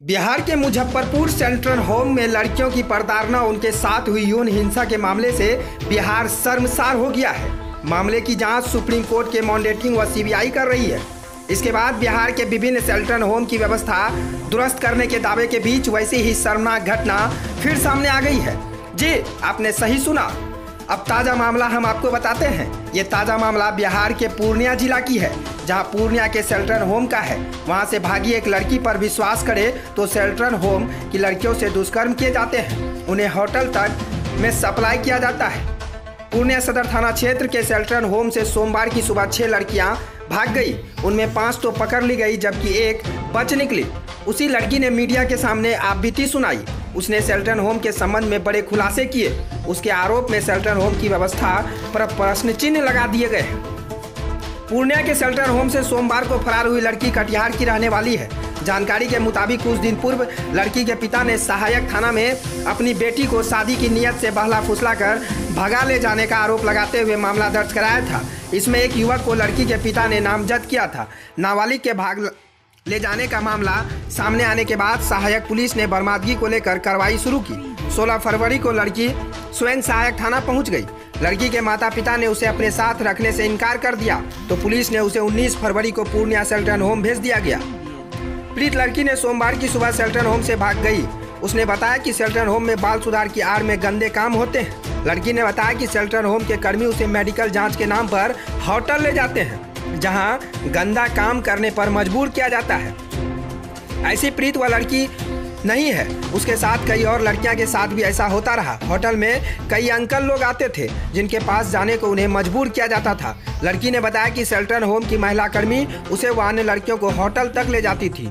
बिहार के Muzaffarpur central home में लड़कियों की प्रताड़ना उनके साथ हुई यौन हिंसा के मामले से बिहार शर्मसार हो गया है। मामले की जांच सुप्रीम कोर्ट के मॉनिटरिंग व सीबीआई कर रही है। इसके बाद बिहार के विभिन्न सेंट्रल होम की व्यवस्था दुरुस्त करने के दावे के बीच वैसी ही शर्मनाक घटना फिर सामने आ गई है। जी, आपने सही सुना। अब ताज़ा मामला हम आपको बताते हैं। ये ताज़ा मामला बिहार के पूर्णिया जिला की है, जहां पूर्णिया के सेंट्रल होम का है। वहां से भागी एक लड़की पर विश्वास करे तो सेंट्रल होम की लड़कियों से दुष्कर्म किए जाते हैं। उन्हें होटल तक में सप्लाई किया जाता है। पूर्णिया सदर थाना क्षेत्र के सेंट्रल होम से सोमवार की सुबह 6 लड़कियां भाग गई। उनमें 5 तो पकड़ ली गई, जबकि एक बच निकली। उसी लड़की ने मीडिया के सामने आपबीती सुनाई। उसने सेंट्रल होम के संबंध में बड़े खुलासे किए। उसके आरोप में सेंट्रल होम की व्यवस्था पर प्रश्न चिन्ह लगा दिए गए हैं। पूर्णिया के सेंट्रल होम से सोमवार को फरार हुई लड़की कटिहार की रहने वाली है। जानकारी के मुताबिक कुछ दिन पूर्व लड़की के पिता ने सहायक थाना में अपनी बेटी को शादी की नियत से बहला फुसला कर भगा ले जाने का आरोप लगाते हुए मामला दर्ज कराया था। इसमें एक युवक को लड़की के पिता ने नामजद किया था। नाबालिग के भाग ले जाने का मामला सामने आने के बाद सहायक पुलिस ने बरामदगी को लेकर कार्रवाई शुरू की। 16 फरवरी को लड़की स्वयं सहायक थाना पहुंच गई। लड़की के माता पिता ने उसे अपने साथ रखने से इनकार कर दिया, तो पुलिस ने उसे 19 फरवरी को पूर्णिया सेंट्रल होम भेज दिया गया। पीड़ित लड़की ने सोमवार की सुबह सेंट्रल होम से भाग गई। उसने बताया कि सेंट्रल होम में बाल सुधार की आड़ में गंदे काम होते हैं। लड़की ने बताया कि सेंट्रल होम के कर्मी उसे मेडिकल जाँच के नाम पर होटल ले जाते हैं, जहां गंदा काम करने पर मजबूर किया जाता है। ऐसी पीड़ित वह लड़की नहीं है, उसके साथ कई और लड़कियां के साथ भी ऐसा होता रहा। होटल में कई अंकल लोग आते थे, जिनके पास जाने को उन्हें मजबूर किया जाता था। लड़की ने बताया कि सेंट्रल होम की महिला कर्मी उसे व अन्य लड़कियों को होटल तक ले जाती थी।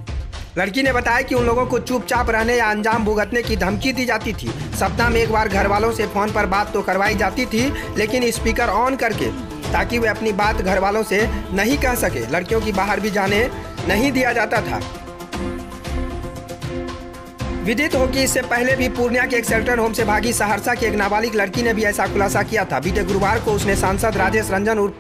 लड़की ने बताया कि उन लोगों को चुपचाप रहने या अंजाम भुगतने की धमकी दी जाती थी। सप्ताह में एक बार घर वालों से फ़ोन पर बात तो करवाई जाती थी, लेकिन स्पीकर ऑन करके, ताकि वे अपनी बात घर वालों से नहीं कह सके। लड़कियों की बाहर भी जाने नहीं दिया जाता था। विदित हो कि इससे पहले भी पूर्णिया के एक सेंट्रल होम से भागी सहरसा की एक नाबालिग लड़की ने भी ऐसा खुलासा किया था। बीते गुरुवार को उसने सांसद राजेश रंजन उर्फ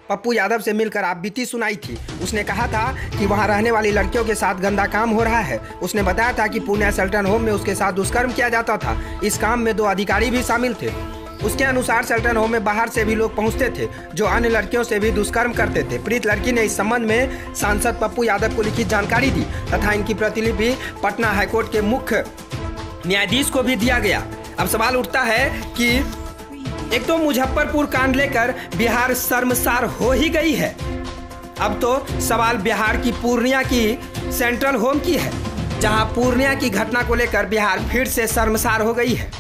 पप्पू यादव से मिलकर आपबीती सुनाई थी। उसने कहा था कि वहां रहने वाली लड़कियों के साथ गंदा काम हो रहा है। उसने बताया था कि पूर्णिया सेंट्रल होम में उसके साथ दुष्कर्म किया जाता था। इस काम में 2 अधिकारी भी शामिल थे। उसके अनुसार सेंट्रल होम में बाहर से भी लोग पहुंचते थे, जो अन्य लड़कियों से भी दुष्कर्म करते थे। पीड़ित लड़की ने इस संबंध में सांसद पप्पू यादव को लिखित जानकारी दी तथा इनकी प्रतिलिपि पटना हाईकोर्ट के मुख्य न्यायाधीश को भी दिया गया। अब सवाल उठता है कि एक तो मुजफ्फरपुर कांड लेकर बिहार शर्मसार हो ही गई है। अब तो सवाल बिहार की पूर्णिया की सेंट्रल होम की है, जहां पूर्णिया की घटना को लेकर बिहार फिर से शर्मसार हो गई है।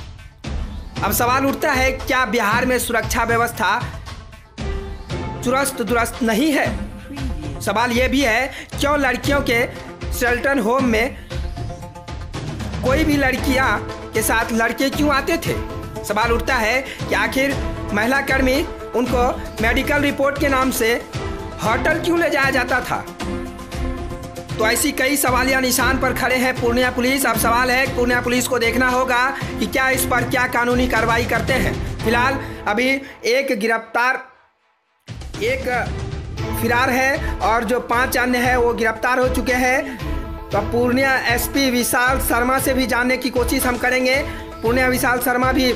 अब सवाल उठता है, क्या बिहार में सुरक्षा व्यवस्था चुस्त दुरुस्त नहीं है? सवाल यह भी है, क्यों लड़कियों के सेंट्रल होम में कोई भी लड़कियां के साथ लड़के क्यों आते थे? सवाल उठता है कि आखिर महिला कर्मी उनको मेडिकल रिपोर्ट के नाम से होटल क्यों ले जाया जाता था? तो ऐसी कई सवालिया निशान पर खड़े हैं पूर्णिया पुलिस। अब सवाल है, पूर्णिया पुलिस को देखना होगा कि क्या इस पर क्या कानूनी कार्रवाई करते हैं। फिलहाल अभी एक फरार है और जो 5 अन्य है वो गिरफ्तार हो चुके हैं। तो पूर्णिया एसपी विशाल शर्मा से भी जानने की कोशिश हम करेंगे। पूर्णिया विशाल शर्मा भी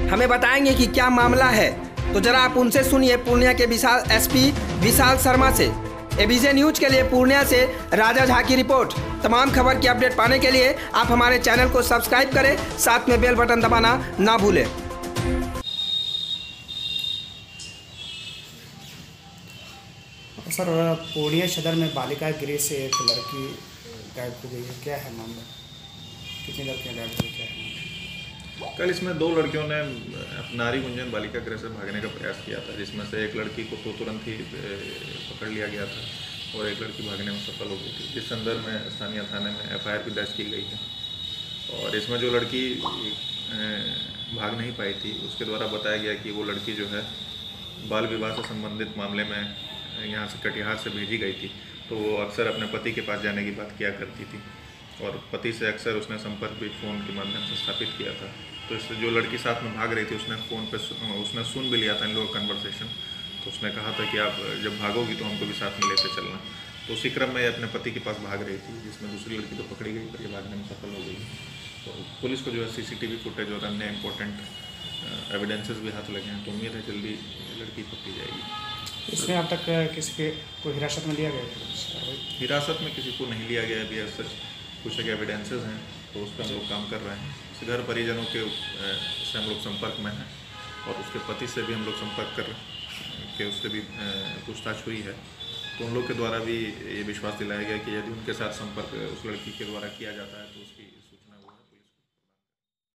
हमें बताएंगे कि क्या मामला है, तो जरा आप उनसे सुनिए। पूर्णिया के एसपी विशाल शर्मा से। एबीजे न्यूज के लिए पूर्णिया से राजा झा की रिपोर्ट। तमाम खबर की अपडेट पाने के लिए आप हमारे चैनल को सब्सक्राइब करें, साथ में बेल बटन दबाना ना भूलें। सर, पूर्णिया सदर में बालिका गृह से एक लड़की गायब हो गई है, क्या है मामला? कितनी लड़कियां गायब हुई, क्या है? कल इसमें 2 लड़कियों ने नारी गुंजन बालिका गृह से भागने का प्रयास किया था, जिसमें से एक लड़की को तो तुरंत ही पकड़ लिया गया था और एक लड़की भागने में सफल हो गई थी, जिस संदर्भ में स्थानीय थाने में FIR भी दर्ज की गई है। और इसमें जो लड़की भाग नहीं पाई थी, उसके द्वारा बताया गया कि वो लड़की जो है बाल विवाह से संबंधित मामले में यहाँ से कटिहार से भेजी गई थी। तो वो अक्सर अपने पति के पास जाने की बात किया करती थी और पति से अक्सर उसने संपर्क भी फ़ोन के माध्यम से स्थापित किया था। तो इससे जो लड़की साथ में भाग रही थी, उसने फ़ोन पे उसने सुन भी लिया था इन लोगों का कन्वर्सेशन। तो उसने कहा था कि आप जब भागोगी तो हमको भी साथ में लेते चलना। तो तो उसी क्रम में अपने पति के पास भाग रही थी, जिसमें दूसरी लड़की तो पकड़ी गई पर ये भागने में सफल हो गई। तो पुलिस को जो है CCTV फुटेज और अन्य इम्पोर्टेंट एविडेंसेस भी हाथ लगे हैं, तो उम्मीद है जल्दी लड़की पकड़ी जाएगी। इसमें अब तक किसी के को हिरासत में लिया गया है? हिरासत में किसी को नहीं लिया गया अभी, सच कुछ एक एविडेंसेस हैं तो उस पर हम लोग काम कर रहे हैं। घर परिजनों के से हम लोग संपर्क में हैं और उसके पति से भी हम लोग संपर्क कर के उससे भी पूछताछ हुई है। तो उन लोग के द्वारा भी ये विश्वास दिलाया गया कि यदि उनके साथ संपर्क उस लड़की के द्वारा किया जाता है तो उसकी